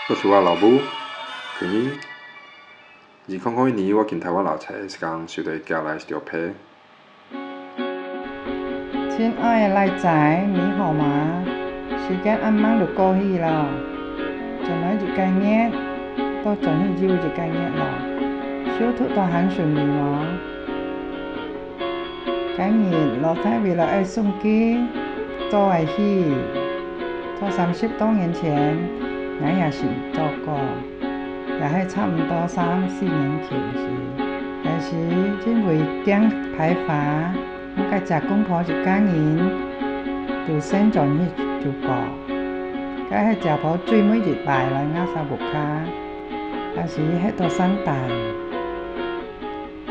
我是我老母，去年2000年我進台灣留冊時間，收到寄來一條被。親愛的賴仔，你好嗎？時間啱啱就過去了，將來就過年，到轉去就過年了，小兔都很順利嗎？今日老太為了愛送機，做愛去，從30多年前，我也是做過，也係差唔多3-4年前時，但是因為驚排飯，我個食公婆一家人，就先轉去就過，佢係食婆最尾一擺來亞沙木卡，但是喺度生蛋，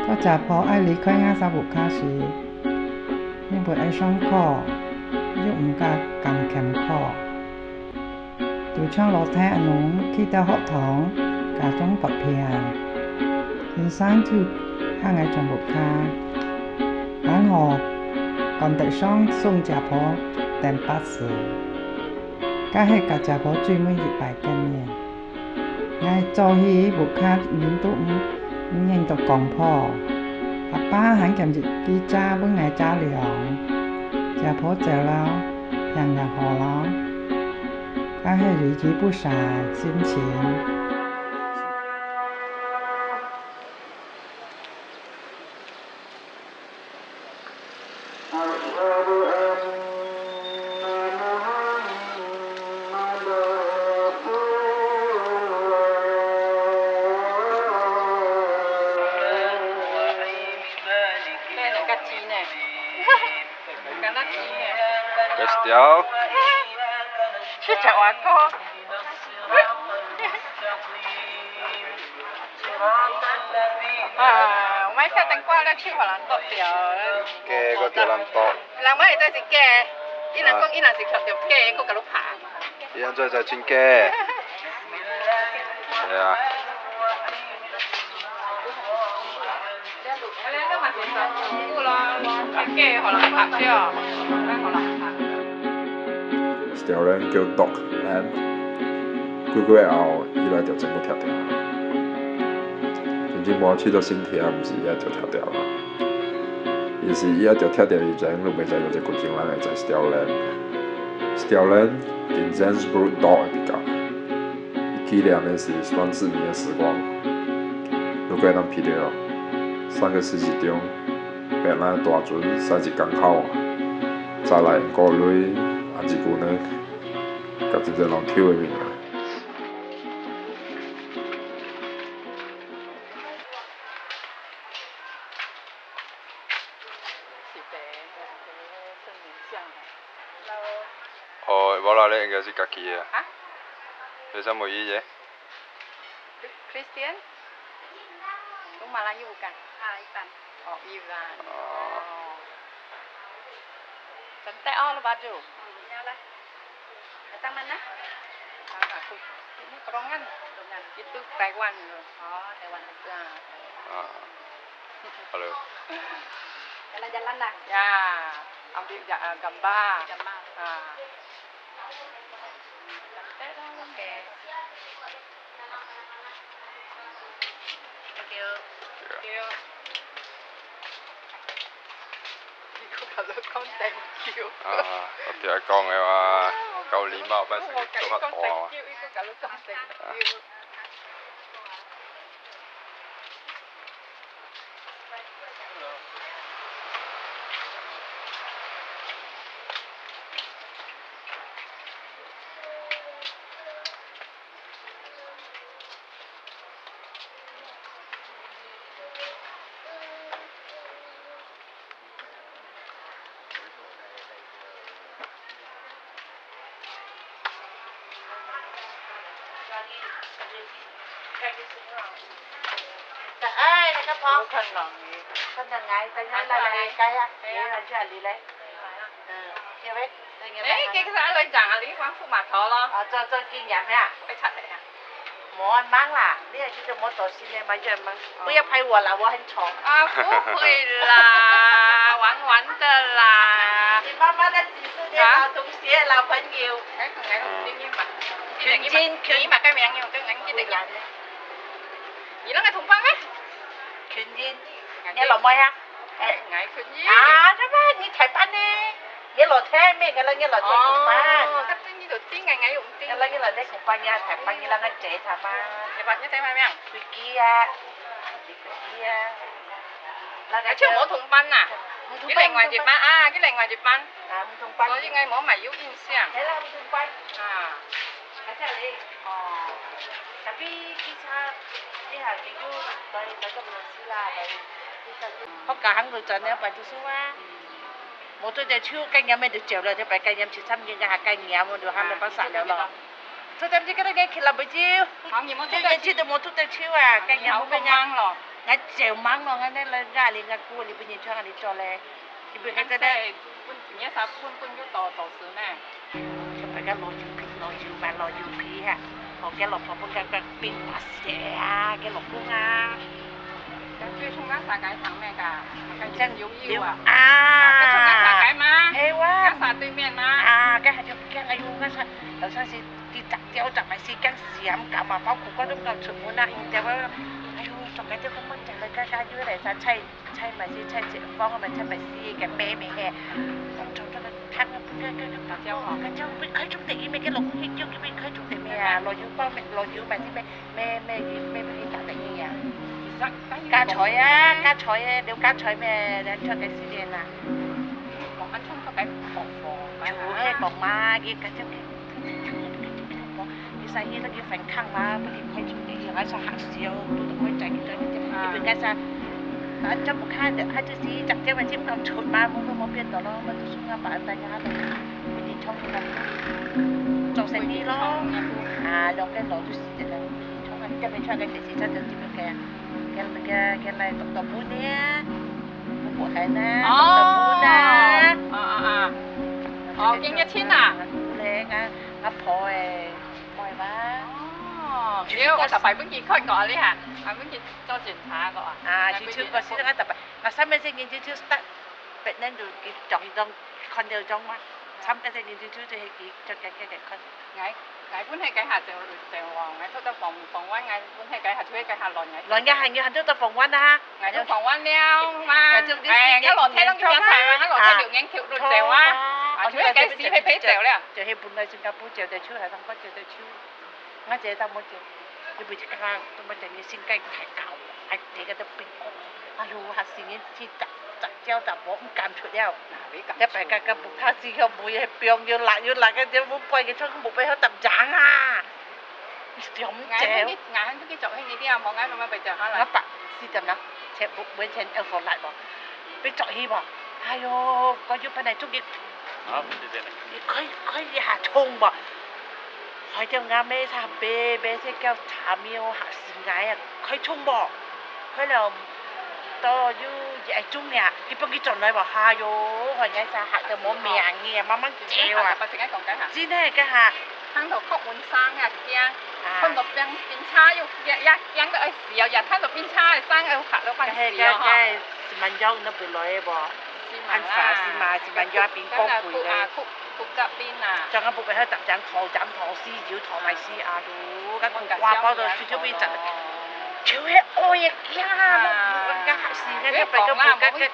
當食婆愛離開亞沙木卡時，因為愛上課，又唔敢咁坎坷，就像老太阿儂去到學堂，家中不平，先生就向我做木卡，然後趕得上送食婆訂巴士，佢係甲食婆最尾一擺見面，我做去木卡人都唔認得講破，阿爸還cầm一支渣幫我加糧，食婆走了，天也好了，佢係日子不散心情。Best條，去食華哥。我買塊等瓜了去荷蘭多條。嘅個條蘭多。人買在是假，伊人講伊若是條條假，佫甲你拍。伊安怎在真假？係啊。你嘛是辛苦咯，假荷蘭拍咗，荷蘭拍。一條人叫 Dog Land，幾個月後，伊來就整個跳掉。真正無去到身體啊，毋是伊就跳掉啦。伊是伊就跳掉伊人，都袂知有一個金人會知 Stellan 跟 Zanzibar Dog 的比較，伊起兩年是雙子年的時光，如果咱皮掉3個世紀中，白蘭大船3日港口，再來英國瑞。啊！一句呢，甲真正人抽的命啊！哦，無啦，你應該是家己的。啊？你什麼意思 Christian？用馬來語講。一般。哦，一般。哦。Cantik lo baju. Iyalah. Datang mana? Aku. Ini Perongan. Itu Taiwan. Oh, Taiwan. Halo. Jalan-jalan lah. Ya. Ambil gambar. Cantik lah. Okey. Thank you. Thank you. Thank you. 我聽講嘅話，夠禮貌，但是做較大啊。Trời ơi, này các con. Thân lòng. Thân là ngày, tới ngày là cái á. Để là cho đi lấy. Chưa biết. Đấy, cái xã lên chẳng là lý quán phụ mặt thọ lo. Cho kinh nghiệm ha. Phải thật đấy ha. 我忙啦，你也就是我做新的嘛，就忙，不要拍我了，我很丑。啊，不会啦，玩玩的啦。你妈妈的几十年老同学、老朋友。哎，我今天嘛，權嘛，cái miệng nhiều cái ngắn cái định là gì đó ngày thùng băng á. 權燕，你落妹啊？ngày權燕。啊，咁啊，你台班呢？你落聽咩嘅啦？你落聽同班。哦，咁呢度知ngày用知。你落你落聽同班呀，台班你啷個姐他嘛？你話你睇咩名？飛機啊，飛機啊。嗱，出冇同班啊？cái này ngoài Nhật Bản à, cái này ngoài Nhật Bản. À, không thông班. Có những ngày mỗi mày yếu in xiang. Thế là không thông班. À. Cái này đi. Tapi kita đi hàng cái du đây nó trong là xí là đây. Họ cả hàng người trần này bạn chú xíu á. Một tôi để chiêu canh nhắm mình được chiều rồi thì phải canh nhắm chỉ xăm những cái hạt canh nhắm được ham được bác sản đều rồi. Tôi đem cái này khi làm bữa chiều. Tôi đem chiều được một chút để chiều à canh nhắm không bên nhau. Ngay chiều mắng nó ngay nên là gà liền ngay cua đi bên nhìn cho anh đi cho lên. Thì bên cái đây. 而家十搬咗度事咩？咁大家攞住片攞住飯攞住皮啊！我嘅落婆婆嘅邊白蛇啊，嘅落公啊！咁最衝緊沙解省咩㗎？跟住要啊！啊！跟衝緊沙解嘛？係哇！跟沙對面嘛？啊！跟係就跟哎呦，跟沙有陣時啲雜雕雜埋絲跟閃夾嘛，包括嗰種咁出門啊，然後哎呦，仲緊啲咁蚊仔嚟家家要嚟晒砌埋絲砌隻方啊咪砌埋絲嘅咩咩嘅，咁做咗個攤嘅白椒河，跟住邊開種地咩嘅落去叫邊開種地咩啊？落腰包咩落腰埋啲咩大地嘢啊？家財啊，了家財咩？你出嘅時間啊？講緊衝出緊房做咩講嘛？嘅家姐你細姨都叫份坑嘛，不如開種地嘢，喺上下少都同佢仔嘅仔嘅，你邊家他就不看的，他就是直接往前头出嘛，冇變到咯，咪就算阿爸大家嚟，佢哋衝佢咁做生意咯，啊，兩間攞咗時間啦，衝啊，即係出嘅時時真就點樣嘅嚟讀到半呢，不過係呢，讀到半呢，哦，經一千啊，靚啊，阿婆誒，唔係嘛？屌，我特別本件開過呢嚇，係本件做檢查過啊。啊，超個先得特別，我三蚊先見超得，別人就見撞當看到撞嘛，三蚊先見超就係見着嘅看。ngày本係計下就話ngày出得phòng灣ngày本係計下出去計下輪ngày。輪嘅係要行到phòng灣啊。ngày出phòng灣了嘛，cái lò thế nó cái nhân tài mà cái lò thế điều nhân thiệu được dèo á. À chú cái xí phải phế dèo đấy. 就係本來新加坡就超係同嗰就超，我這當冇就，你不知個都冇就你先計太高，係這個都變高，哎呦，係先嘅先雜椒雜貨唔敢出了。一擺個木卡子個妹係病要辣嘅，就冇貴嘅出冇俾佢揼掌啊！咁正。ngày hôm cái chỗ hay như thế nào mà ngày mà bây giờ hả là? 100是點啦？赤木每錢要放辣喎，俾作起喎。哎呦，個要品係中意。啊，謝謝你。佢下衝喎，佢就啱咩茶啤隻叫茶苗下時嗌啊，佢衝喎，佢就到要中嘅，佢幫佢進來喎，哎呦，佢嗌晒客就冇命嘅，慢慢嚼啊。知呢家下。tháng đầu khóc muốn sang à kia, không được bên cha yêu ya yang cái gì ya tháng đầu bên cha sang yêu khát đâu phải gì à ha. Cái mình dâu nó bị lỗi bò, ăn phá xí mình dâu bên con bụi đấy. Cục cặp bên à. Cho cái bụi hơi tập chẳng thọ xí dịu thọ mày xí à đủ, cái con qua bao rồi chú bên chặt. Chú hết ôi kia, nó cái hạt xí cái phải cái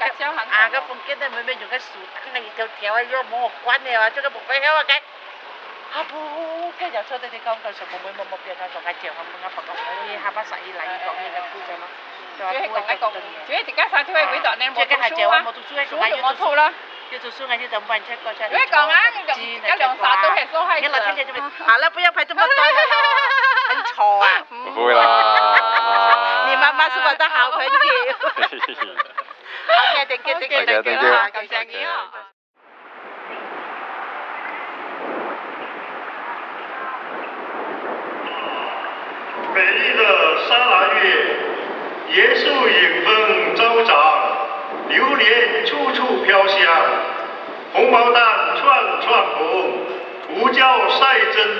cái phong kiến này mới dùng cái sụt cái này theo ấy vô mua quán này cho cái bụi phải héo cái. À bố, cái giờ cho tôi đi con coi sổ một việc là còn 2 triệu không ngáp còn mấy 2-3 sợi lại còn như là khu cho nó. Chú thì các sao chú ấy quý tọa nên một cái số á. Chú thì một số đó. Chú tôi xuống ngay đi tầm 1 check coi cho. Chú ấy còn á, cái lượng sọ tôi hết số hay. Cái là thế này cho mình. À là bây giờ phải cho một tay rồi. Anh trò à. Vui là. 你媽媽是我的好朋友。OK， thank you， 感謝你啊。美丽的沙拉月，椰树迎风招展，榴莲处处飘香，红毛丹串串红，胡椒赛真